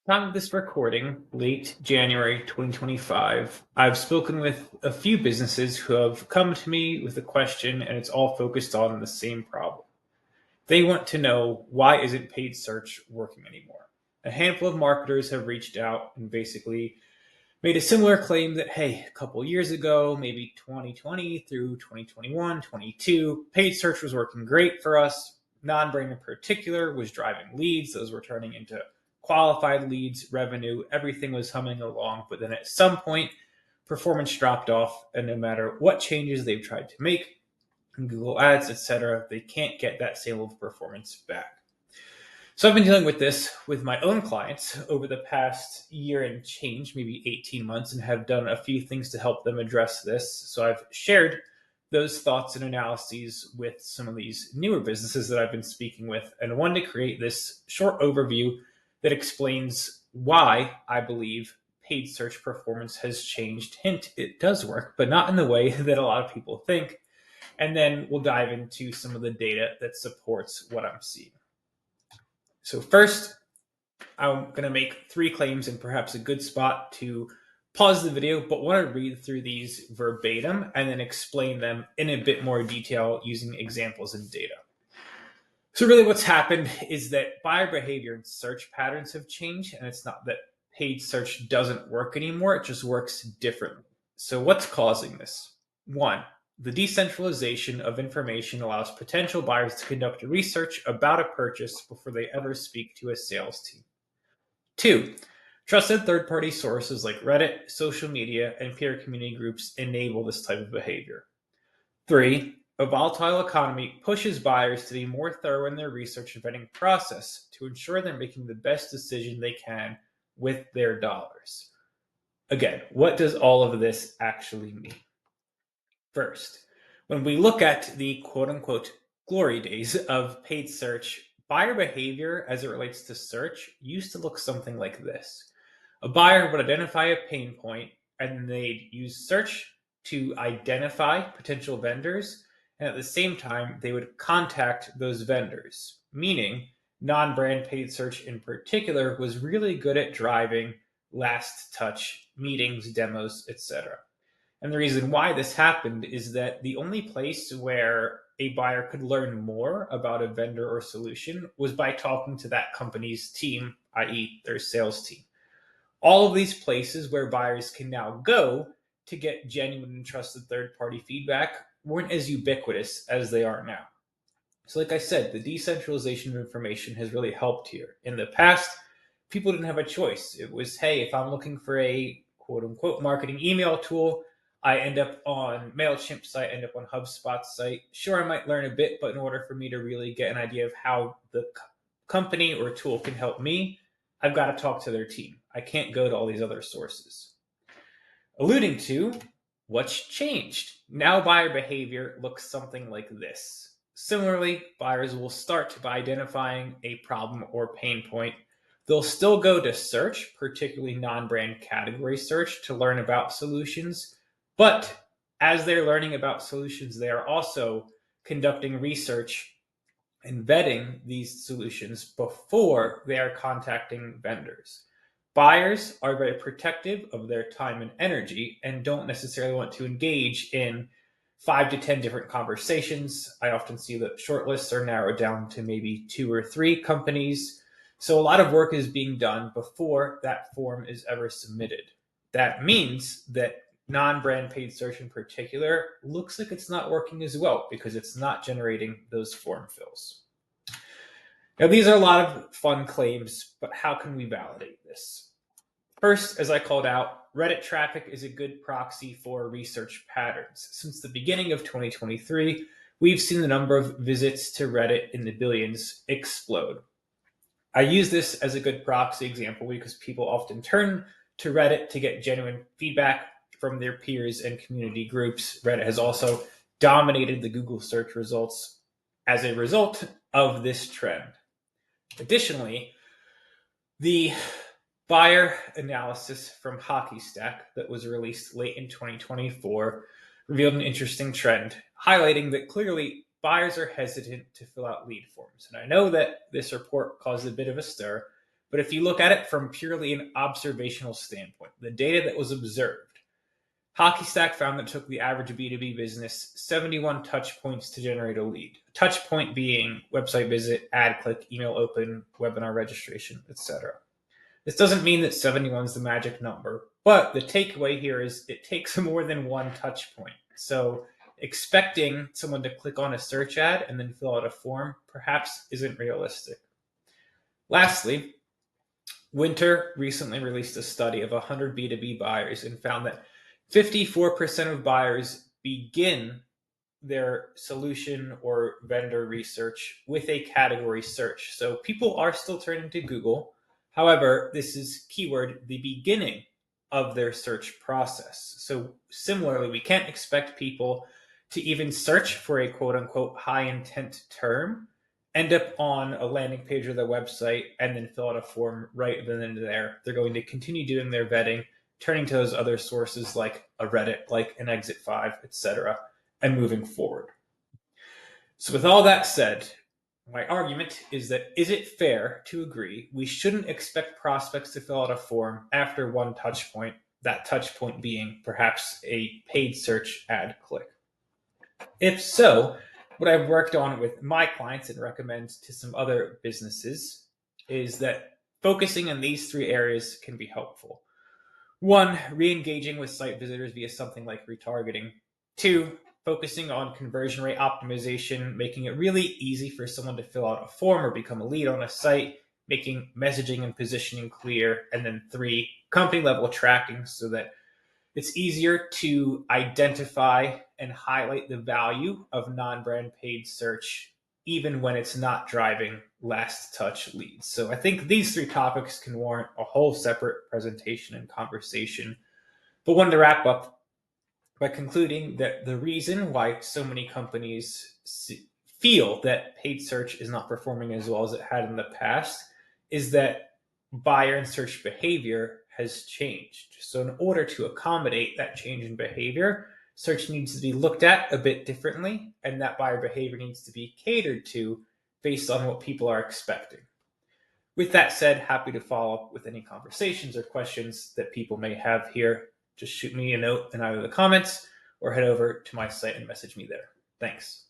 Time of this recording, late January 2025, I've spoken with a few businesses who have come to me with a question, and it's all focused on the same problem. They want to know, why isn't paid search working anymore? A handful of marketers have reached out and basically made a similar claim that, hey, a couple years ago, maybe 2020 through 2021, 22, paid search was working great for us. Non-brand in particular was driving leads. Those were turning into qualified leads, revenue. Everything was humming along. But then at some point, performance dropped off. And no matter what changes they've tried to make, Google Ads, etc., they can't get that same level of performance back. So I've been dealing with this with my own clients over the past year and change, maybe 18 months, and have done a few things to help them address this. So I've shared those thoughts and analyses with some of these newer businesses that I've been speaking with, and I wanted to create this short overview that explains why I believe paid search performance has changed. Hint, it does work, but not in the way that a lot of people think. And then we'll dive into some of the data that supports what I'm seeing. So first, I'm going to make three claims and perhaps a good spot to pause the video, but want to read through these verbatim and then explain them in a bit more detail using examples and data. So really what's happened is that buyer behavior and search patterns have changed, and it's not that paid search doesn't work anymore, it just works differently. So what's causing this? One, the decentralization of information allows potential buyers to conduct research about a purchase before they ever speak to a sales team. Two, trusted third-party sources like Reddit, social media, and peer community groups enable this type of behavior. Three, a volatile economy pushes buyers to be more thorough in their research and vetting process to ensure they're making the best decision they can with their dollars. Again, what does all of this actually mean? First, when we look at the quote-unquote glory days of paid search, buyer behavior as it relates to search used to look something like this. A buyer would identify a pain point, and they'd use search to identify potential vendors, and at the same time, they would contact those vendors, meaning non-brand paid search in particular was really good at driving last touch meetings, demos, etc. And the reason why this happened is that the only place where a buyer could learn more about a vendor or solution was by talking to that company's team, i.e., their sales team. All of these places where buyers can now go to get genuine and trusted third party feedback weren't as ubiquitous as they are now. So, like I said, the decentralization of information has really helped here. In the past, people didn't have a choice. It was, hey, if I'm looking for a quote unquote marketing email tool, I end up on MailChimp's site, end up on HubSpot's site. Sure, I might learn a bit, but in order for me to really get an idea of how the company or tool can help me, I've got to talk to their team. I can't go to all these other sources. Alluding to what's changed. Now buyer behavior looks something like this. Similarly, buyers will start by identifying a problem or pain point. They'll still go to search, particularly non-brand category search, to learn about solutions. But as they're learning about solutions, they are also conducting research and vetting these solutions before they are contacting vendors. Buyers are very protective of their time and energy and don't necessarily want to engage in 5 to 10 different conversations. I often see that shortlists are narrowed down to maybe 2 or 3 companies. So a lot of work is being done before that form is ever submitted. That means that non-brand paid search in particular looks like it's not working as well because it's not generating those form fills. Now, these are a lot of fun claims, but how can we validate this? First, as I called out, Reddit traffic is a good proxy for research patterns. Since the beginning of 2023, we've seen the number of visits to Reddit in the billions explode. I use this as a good proxy example because people often turn to Reddit to get genuine feedback from their peers and community groups. Reddit has also dominated the Google search results as a result of this trend. Additionally, the buyer analysis from Hockey Stack that was released late in 2024 revealed an interesting trend, highlighting that clearly buyers are hesitant to fill out lead forms. And I know that this report caused a bit of a stir, But if you look at it from purely an observational standpoint, the data that was observed, HockeyStack found that it took the average B2B business 71 touch points to generate a lead. A touch point being website visit, ad click, email open, webinar registration, etc. This doesn't mean that 71 is the magic number, but the takeaway here is it takes more than one touch point. So expecting someone to click on a search ad and then fill out a form perhaps isn't realistic. Lastly, Winter recently released a study of 100 B2B buyers and found that 54% of buyers begin their solution or vendor research with a category search. So people are still turning to Google. However, this is keyword the beginning of their search process. So similarly, we can't expect people to even search for a quote unquote high intent term, end up on a landing page of their website, and then fill out a form right then and there. They're going to continue doing their vetting, turning to those other sources like a Reddit, like an Exit 5, etc., and moving forward. So with all that said, my argument is that is it fair to agree we shouldn't expect prospects to fill out a form after one touch point, that touch point being perhaps a paid search ad click? If so, what I've worked on with my clients and recommend to some other businesses is that focusing on these three areas can be helpful. One, re-engaging with site visitors via something like retargeting. Two, focusing on conversion rate optimization, making it really easy for someone to fill out a form or become a lead on a site, making messaging and positioning clear. And then three, company level tracking so that it's easier to identify and highlight the value of non-brand paid search, even when it's not driving last touch leads. So I think these three topics can warrant a whole separate presentation and conversation. But wanted to wrap up by concluding that the reason why so many companies feel that paid search is not performing as well as it had in the past is that buyer and search behavior has changed. So in order to accommodate that change in behavior, search needs to be looked at a bit differently, and that buyer behavior needs to be catered to based on what people are expecting. With that said, happy to follow up with any conversations or questions that people may have here. Just shoot me a note in either the comments or head over to my site and message me there. Thanks.